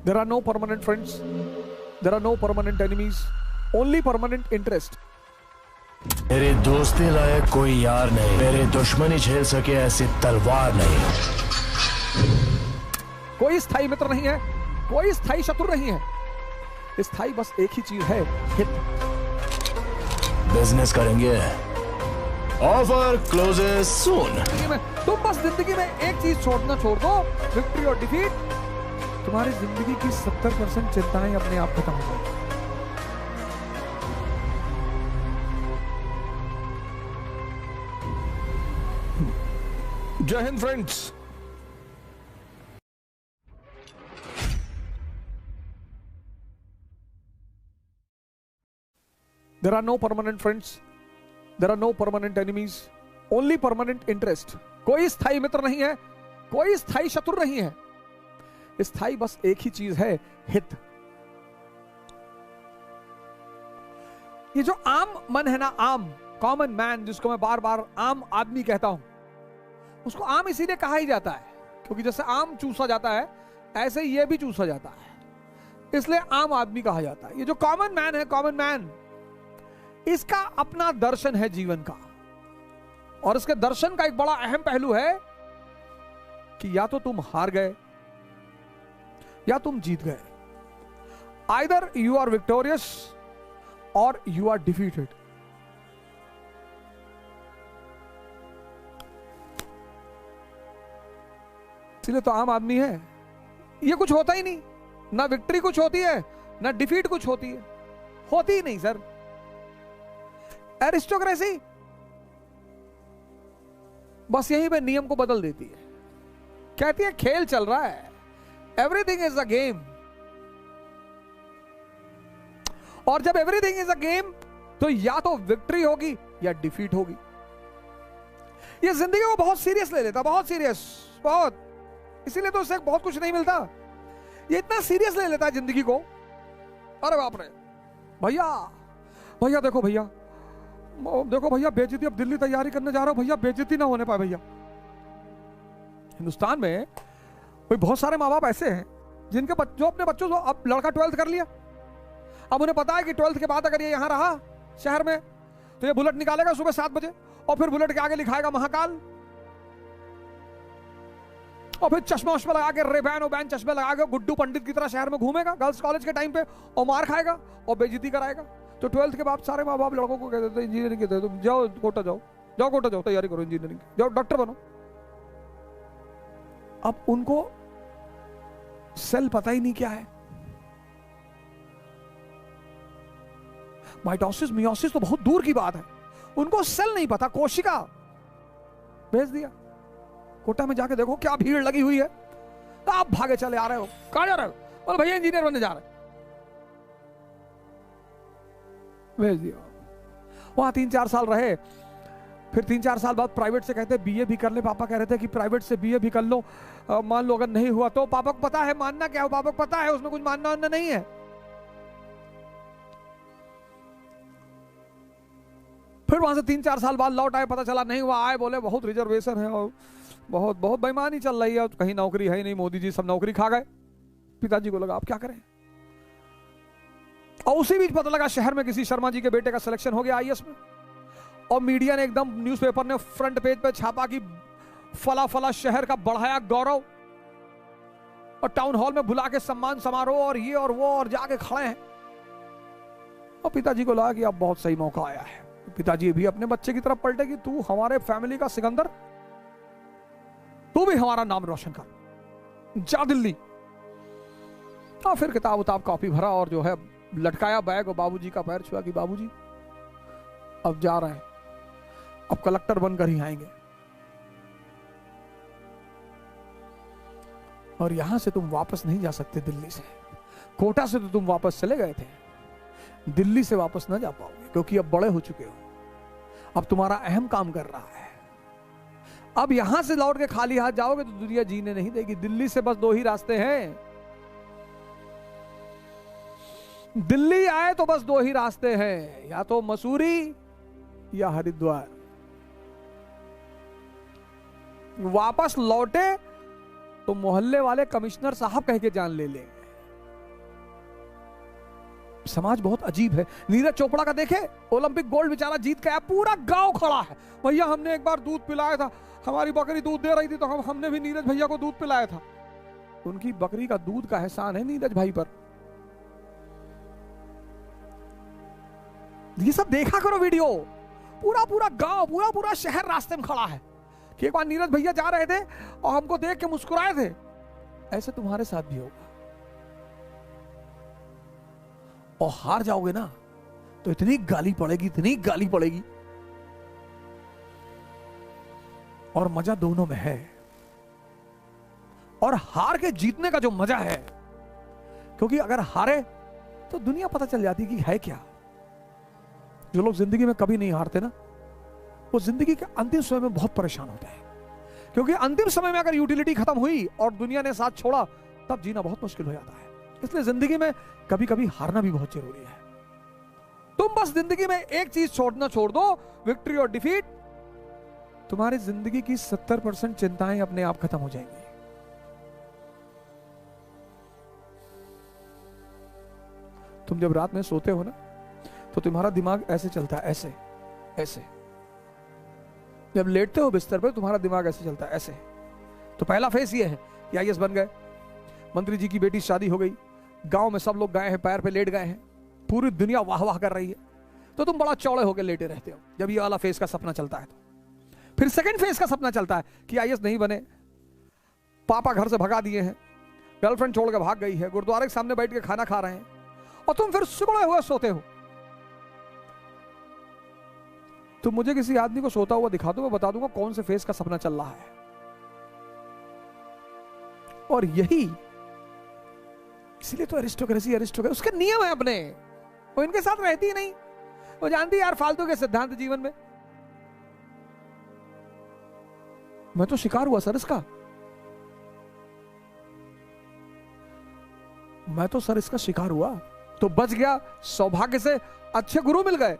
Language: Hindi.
There are no permanent friends. There are no permanent enemies. Only permanent interest. मेरी दोस्ती लायक कोई यार नहीं, मेरी दुश्मनी झेल सके ऐसी तलवार नहीं। कोई स्थायी मित्र नहीं है, कोई स्थायी शत्रु नहीं है। स्थायी बस एक ही चीज है, हित। बिजनेस करेंगे, ऑफर क्लोजेस सून। तुम बस जिंदगी में एक चीज छोड़ना छोड़ दो, विक्ट्री और डिफीट। तुम्हारी जिंदगी की 70% चिंताएं अपने आप खत्म हो जाएंगी। जय Hind friends. There are no permanent friends. There are no permanent enemies. Only permanent interest. कोई स्थायी मित्र नहीं है, कोई स्थायी शत्रु नहीं है। स्थायी बस एक ही चीज है, हित। ये जो आम मन है ना, आम कॉमन मैन, जिसको मैं बार बार आम आदमी कहता हूं, उसको आम इसीलिए कहा ही जाता है क्योंकि जैसे आम चूसा जाता है ऐसे ये भी चूसा जाता है, इसलिए आम आदमी कहा जाता है। ये जो कॉमन मैन है, कॉमन मैन, इसका अपना दर्शन है जीवन का, और इसके दर्शन का एक बड़ा अहम पहलू है कि या तो तुम हार गए या तुम जीत गए। आइदर यू आर विक्टोरियस और यू आर डिफीटेड। इसलिए तो आम आदमी है। ये कुछ होता ही नहीं, ना विक्ट्री कुछ होती है ना डिफीट कुछ होती है, होती ही नहीं सर। एरिस्टोक्रेसी बस यहीं पे नियम को बदल देती है, कहती है खेल चल रहा है, एवरीथिंग इज अ गेम। और जब एवरीथिंग इज अ गेम तो या तो विक्ट्री होगी या डिफीट होगी। ये जिंदगी को बहुत सीरियस ले लेता, बहुत सीरियस, बहुत। इसीलिए तो उससे बहुत कुछ नहीं मिलता। ये इतना सीरियस ले लेता है जिंदगी को, अरे बाप रे। भैया भैया देखो भैया, देखो भैया बेइज्जती, अब दिल्ली तैयारी करने जा रहा हूं भैया, बेइज्जती ना होने पाए भैया। हिंदुस्तान में कोई बहुत सारे माँ बाप ऐसे हैं जिनके जो अपने बच्चों को, अब लड़का 12th कर लिया, अब उन्हें पता है कि 12th के बाद अगर ये यहां रहा शहर में तो ये बुलेट निकालेगा सुबह 7 बजे, और फिर बुलेट के आगे लिखाएगा महाकाल, और फिर चश्मा वश्मा लगा के, रेबैन ओबैन चश्मे लगा के गुड्डू पंडित की तरह शहर में घूमेगा गर्ल्स कॉलेज के टाइम पे, और मार खाएगा और बेइज्जती कराएगा। तो 12th के बाद सारे माँ बाप लड़कों को कहते थे इंजीनियरिंग के, तुम जाओ कोटा जाओ, जाओ कोटा जाओ, तैयारी करो इंजीनियरिंग, जाओ डॉक्टर बनो। अब उनको सेल पता ही नहीं क्या है। माइटोसिस मियोसिस तो बहुत दूर की बात है, उनको सेल नहीं पता, कोशिका। भेज दिया कोटा में, जाके देखो क्या भीड़ लगी हुई है, तो आप भागे चले आ रहे हो, कहां जा रहे हो? बोले भैया इंजीनियर बनने जा रहे। भेज दिया, वहां 3-4 साल रहे, फिर 3-4 साल बाद प्राइवेट से कहते बीए भी कर ले। पापा कह रहे थे कि प्राइवेट से बीए भी कर लो, मान लो अगर नहीं हुआ तो। पापा को पता है मानना क्या हो, पापा को पता है उसमें कुछ मानना वानना नहीं है। फिर वहां से 3-4 साल बाद लौट आए, पता चला नहीं हुआ, आए बोले बहुत रिजर्वेशन है और बहुत बहुत बेईमानी चल रही है, कहीं नौकरी है ही नहीं, मोदी जी सब नौकरी खा गए। पिताजी को लगा अब क्या करें, और उसी बीच पता लगा शहर में किसी शर्मा जी के बेटे का सिलेक्शन हो गया आईएएस में, और मीडिया ने एकदम, न्यूज़पेपर ने फ्रंट पेज पे छापा कि फला फला शहर का बढ़ाया गौरव, और टाउन हॉल में बुला के सम्मान समारोह और ये और वो, और जाके खड़े हैं। और पिताजी को लगा कि अब बहुत सही मौका आया है। पिताजी भी अपने बच्चे की तरफ पलटे कि तू हमारे फैमिली का सिकंदर, तू भी हमारा नाम रोशन कर, जा दिल्ली। और फिर किताब उताब कॉपी भरा और जो है लटकाया बैग, और बाबूजी का पैर छुआ कि बाबूजी अब जा रहे हैं, अब कलेक्टर बनकर ही आएंगे, और यहां से तुम वापस नहीं जा सकते दिल्ली से। कोटा से तो तुम वापस चले गए थे, दिल्ली से वापस ना जा पाओगे क्योंकि अब बड़े हो चुके हो, अब तुम्हारा अहम काम कर रहा है। अब यहां से लौट के खाली हाथ जाओगे तो दुनिया जीने नहीं देगी। दिल्ली से बस 2 ही रास्ते हैं, दिल्ली आए तो बस 2 ही रास्ते हैं, या तो मसूरी या हरिद्वार। वापस लौटे तो मोहल्ले वाले कमिश्नर साहब कह के जान ले लेंगे, समाज बहुत अजीब है। नीरज चोपड़ा का देखे, ओलंपिक गोल्ड बेचारा जीत के आया, पूरा गांव खड़ा है, भैया हमने एक बार दूध पिलाया था, हमारी बकरी दूध दे रही थी तो हमने भी नीरज भैया को दूध पिलाया था। उनकी बकरी का दूध का एहसान है नीरज भाई पर। ये सब देखा करो वीडियो, पूरा पूरा गांव, पूरा पूरा शहर रास्ते में खड़ा है कि एक बार नीरज भैया जा रहे थे और हमको देख के मुस्कुराए थे। ऐसे तुम्हारे साथ भी होगा, और हार जाओगे ना तो इतनी गाली पड़ेगी, इतनी गाली पड़ेगी। और मजा दोनों में है, और हार के जीतने का जो मजा है, क्योंकि अगर हारे तो दुनिया पता चल जाती कि है क्या। जो लोग जिंदगी में कभी नहीं हारते ना, वो जिंदगी के अंतिम समय में बहुत परेशान होते हैं, क्योंकि अंतिम समय में अगर यूटिलिटी खत्म हुई और दुनिया ने साथ छोड़ा, तब जीना बहुत मुश्किल हो जाता है। इसलिए जिंदगी में कभी कभी हारना भी बहुत जरूरी है। तुम बस जिंदगी में एक चीज छोड़ दो, विक्ट्री और डिफीट, तुम्हारी जिंदगी की 70% चिंताएं अपने आप खत्म हो जाएंगी। तुम जब रात में सोते हो ना, तो तुम्हारा दिमाग ऐसे चलता है, ऐसे ऐसे। जब लेटते हो बिस्तर पे, तुम्हारा दिमाग ऐसे चलता है, ऐसे। तो पहला फेस ये है कि आईएएस बन गए, मंत्री जी की बेटी शादी हो गई, गांव में सब लोग गए हैं, पैर पे लेट गए हैं, पूरी दुनिया वाह वाह कर रही है, तो तुम बड़ा चौड़े होकर लेटे रहते हो जब ये वाला फेस का सपना चलता है। तो फिर सेकंड फेस का सपना चलता है कि आईएएस नहीं बने, पापा घर से भगा दिए हैं, गर्लफ्रेंड छोड़ के भाग गई है, गुरुद्वारे के सामने बैठ के खाना खा रहे हैं, और तुम फिर सुबह हुए सोते हो। तो मुझे किसी आदमी को सोता हुआ दिखा दो, मैं बता दूंगा कौन से फेस का सपना चल रहा है। और यही इसलिए तो अरिस्टोक्रेसी उसके नियम है अपने, वो इनके साथ रहती ही नहीं, वो जानती है यार फालतू के सिद्धांत जीवन में। मैं तो शिकार हुआ सर इसका, मैं तो सर इसका शिकार हुआ, तो बच गया, सौभाग्य से अच्छे गुरु मिल गए।